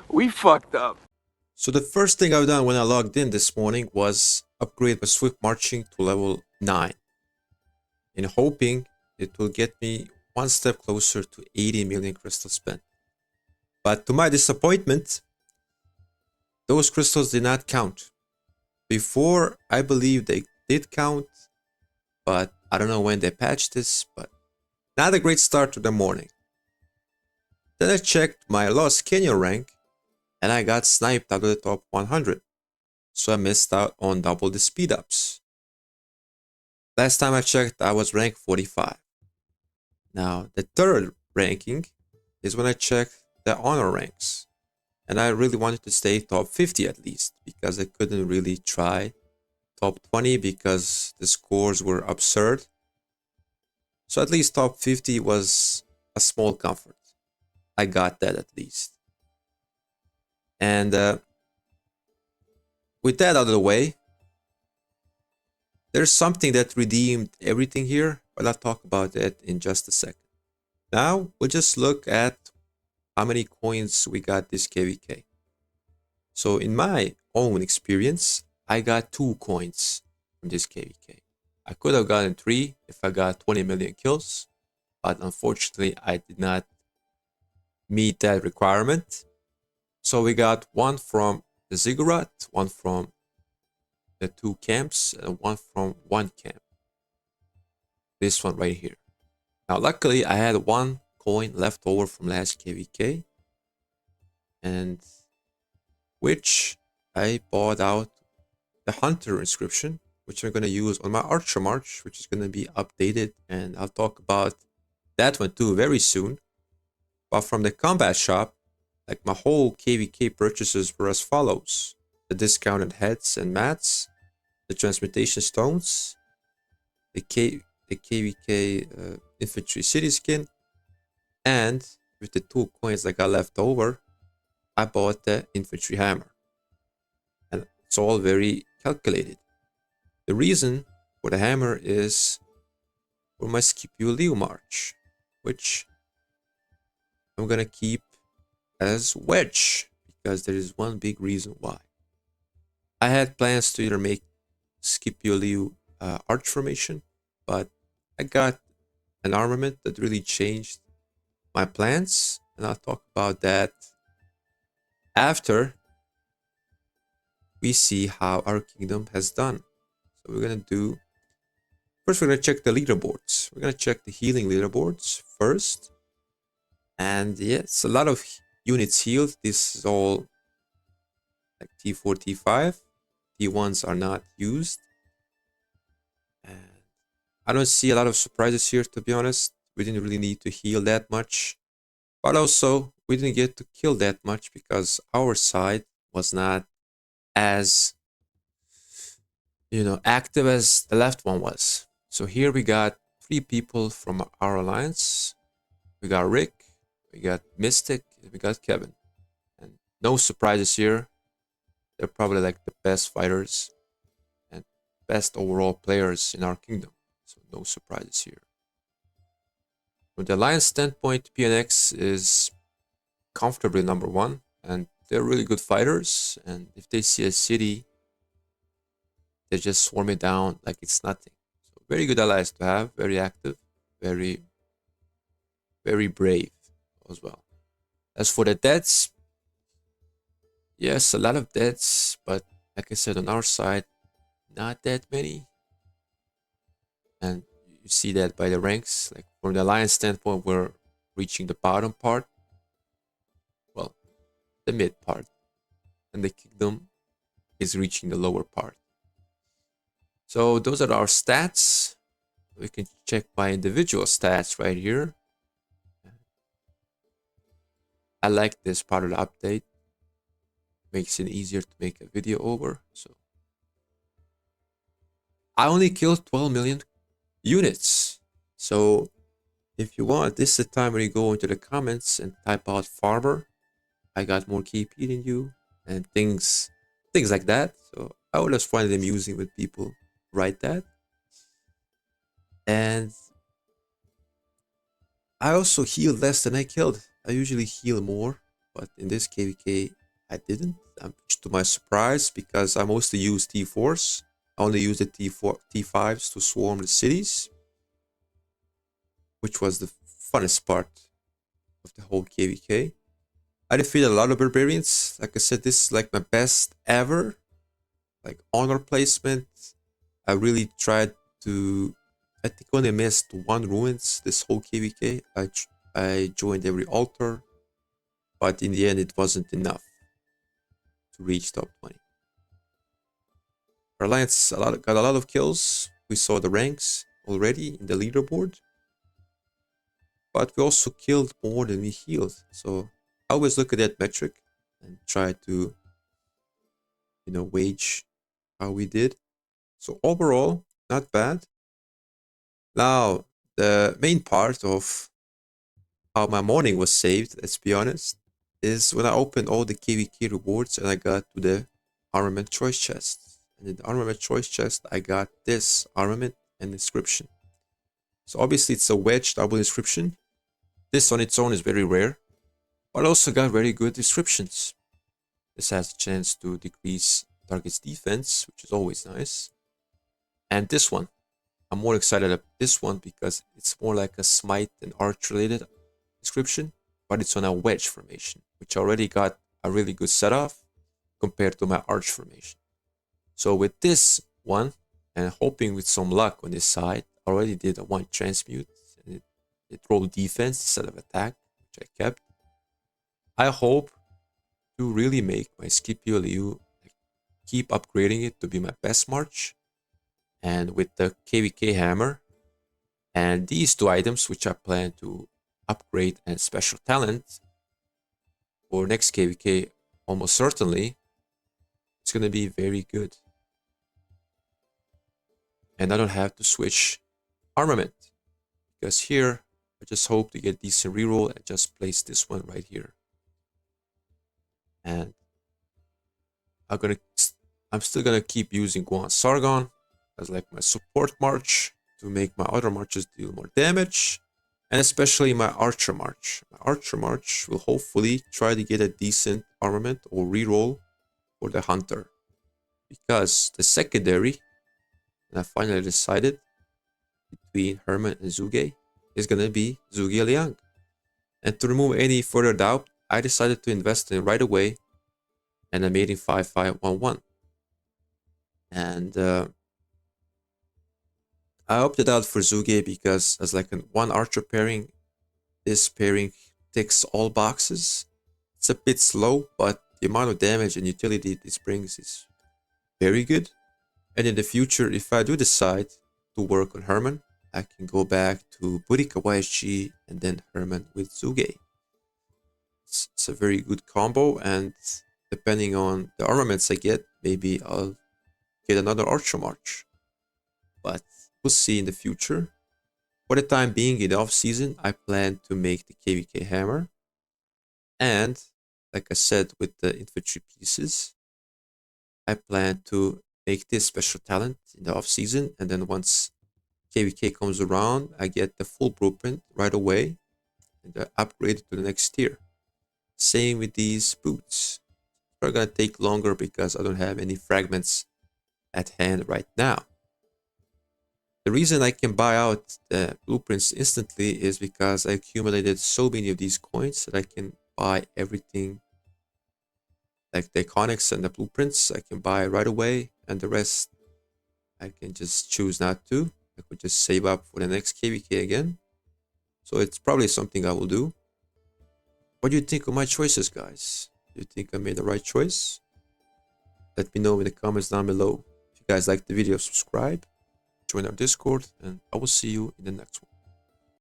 We fucked up. So the first thing I've done when I logged in this morning was upgrade my Swift Marching to level 9, in hoping it will get me one step closer to 80 million crystals spent. But to my disappointment, those crystals did not count. Before, I believe they did count, but I don't know when they patched this, but not a great start to the morning. Then I checked my Lost Canyon rank, and I got sniped out of the top 100, so I missed out on double the speed ups. Last time I checked, I was ranked 45. Now, the third ranking is when I checked the honor ranks, and I really wanted to stay top 50 at least, because I couldn't really try top 20 because the scores were absurd. So at least top 50 was a small comfort. I got that at least. And with that out of the way, there's something that redeemed everything here, but I'll talk about that in just a second. Now, we'll just look at how many coins we got this KVK. So in my own experience, I got 2 coins from this KVK. I could have gotten 3 if I got 20 million kills, but unfortunately I did not meet that requirement. So we got 1 from the ziggurat, 1 from the 2 camps, and 1 from 1 camp. This one right here. Now luckily I had 1 coin left over from last KVK, and which I bought out the hunter inscription, which I'm going to use on my archer march, which is going to be updated, and I'll talk about that one too very soon. But from the combat shop, like my whole KVK purchases were as follows: the discounted heads and mats, the transmutation stones, the KVK infantry city skin, and with the 2 coins that got left over, I bought the infantry hammer. And it's all very calculated. The reason for the hammer is for my Scipio Leo march, which I'm gonna keep as wedge, because there is one big reason why. I had plans to either make Scipio Leo arch formation, but I got an armament that really changed my plans, and I'll talk about that after we see how our kingdom has done. So we're gonna do, first we're gonna check the leaderboards. We're gonna check the healing leaderboards first. And yes, a lot of units healed. This is all like T4, T5. T1s are not used. And I don't see a lot of surprises here, to be honest. We didn't really need to heal that much. But also, we didn't get to kill that much because our side was not as, active as the left one was. So here we got 3 people from our alliance. We got Rick, we got Mystic, and we got Kevin. And no surprises here. They're probably like the best fighters and best overall players in our kingdom. So no surprises here. From the alliance standpoint, PNX is comfortably number 1, and they're really good fighters. And if they see a city, they just swarm it down like it's nothing. So very good allies to have, very active, very, very brave as well. As for the deaths, yes, a lot of deaths, but like I said, on our side, not that many. And you see that by the ranks. Like from the alliance standpoint, we're reaching the bottom part. Well, the mid part. And the kingdom is reaching the lower part. So those are our stats. We can check my individual stats right here. I like this part of the update. Makes it easier to make a video over. So I only killed 12 million units. So if you want, this is the time when you go into the comments and type out farmer. I got more KP than you, and things like that. So I would just find it amusing when people write that. And I also heal less than I killed. I usually heal more, but in this KVK, I didn't, to my surprise, because I mostly use T4s. I only use the T5s to swarm the cities, which was the funnest part of the whole KVK. I defeated a lot of barbarians. Like I said, this is like my best ever. Like honor placement. I really tried to. I think only missed one ruins this whole KVK. I joined every altar, but in the end, it wasn't enough to reach top 20. Our alliance got a lot of kills. We saw the ranks already in the leaderboard, but we also killed more than we healed. So I always look at that metric and try to, wage how we did. So overall, not bad. Now, the main part of how my morning was saved, let's be honest, is when I opened all the KVK rewards and I got to the armament choice chest. And in the armament choice chest, I got this armament and inscription. So obviously it's a wedge double inscription. This on its own is very rare, but also got very good descriptions. This has a chance to decrease target's defense, which is always nice. And this one, I'm more excited about this one because it's more like a smite and arch related description, but it's on a wedge formation, which already got a really good setup compared to my arch formation. So with this one, and hoping with some luck on this side, I already did a one transmute, and it rolled defense instead of attack, which I kept. I hope to really make my Scipio Liu, keep upgrading it to be my best march. And with the KVK hammer and these two items, which I plan to upgrade and special talent for next KVK, almost certainly, it's going to be very good. And I don't have to switch armament, because here I just hope to get decent reroll and just place this one right here. And I'm still gonna keep using Guan Sargon as like my support march to make my other marches deal more damage, and especially my archer march. My archer march will hopefully try to get a decent armament or reroll for the hunter, because the secondary, and I finally decided between Herman and Zuge, is gonna be Zuge Liang. And to remove any further doubt, I decided to invest in right away, and I made him 5511. And I opted out for Zuge because as like one archer pairing, this pairing ticks all boxes. It's a bit slow, but the amount of damage and utility this brings is very good. And in the future, if I do decide to work on Herman, I can go back to Burika YSG and then Herman with Zuge. It's a very good combo, and depending on the armaments I get, maybe I'll get another Archer March. But we'll see in the future. For the time being, in the off-season, I plan to make the KVK Hammer. And, like I said, with the infantry pieces, I plan to make this special talent in the off-season. And then once KVK comes around, I get the full blueprint right away and upgrade it to the next tier. Same with these boots. They're gonna take longer because I don't have any fragments at hand right now. The reason I can buy out the blueprints instantly is because I accumulated so many of these coins that I can buy everything, like the iconics and the blueprints I can buy right away, and the rest I can just choose not to. I could just save up for the next KVK again. So it's probably something I will do. What do you think of my choices, guys? Do you think I made the right choice? Let me know in the comments down below. If you guys liked the video, subscribe, join our Discord, and I will see you in the next one.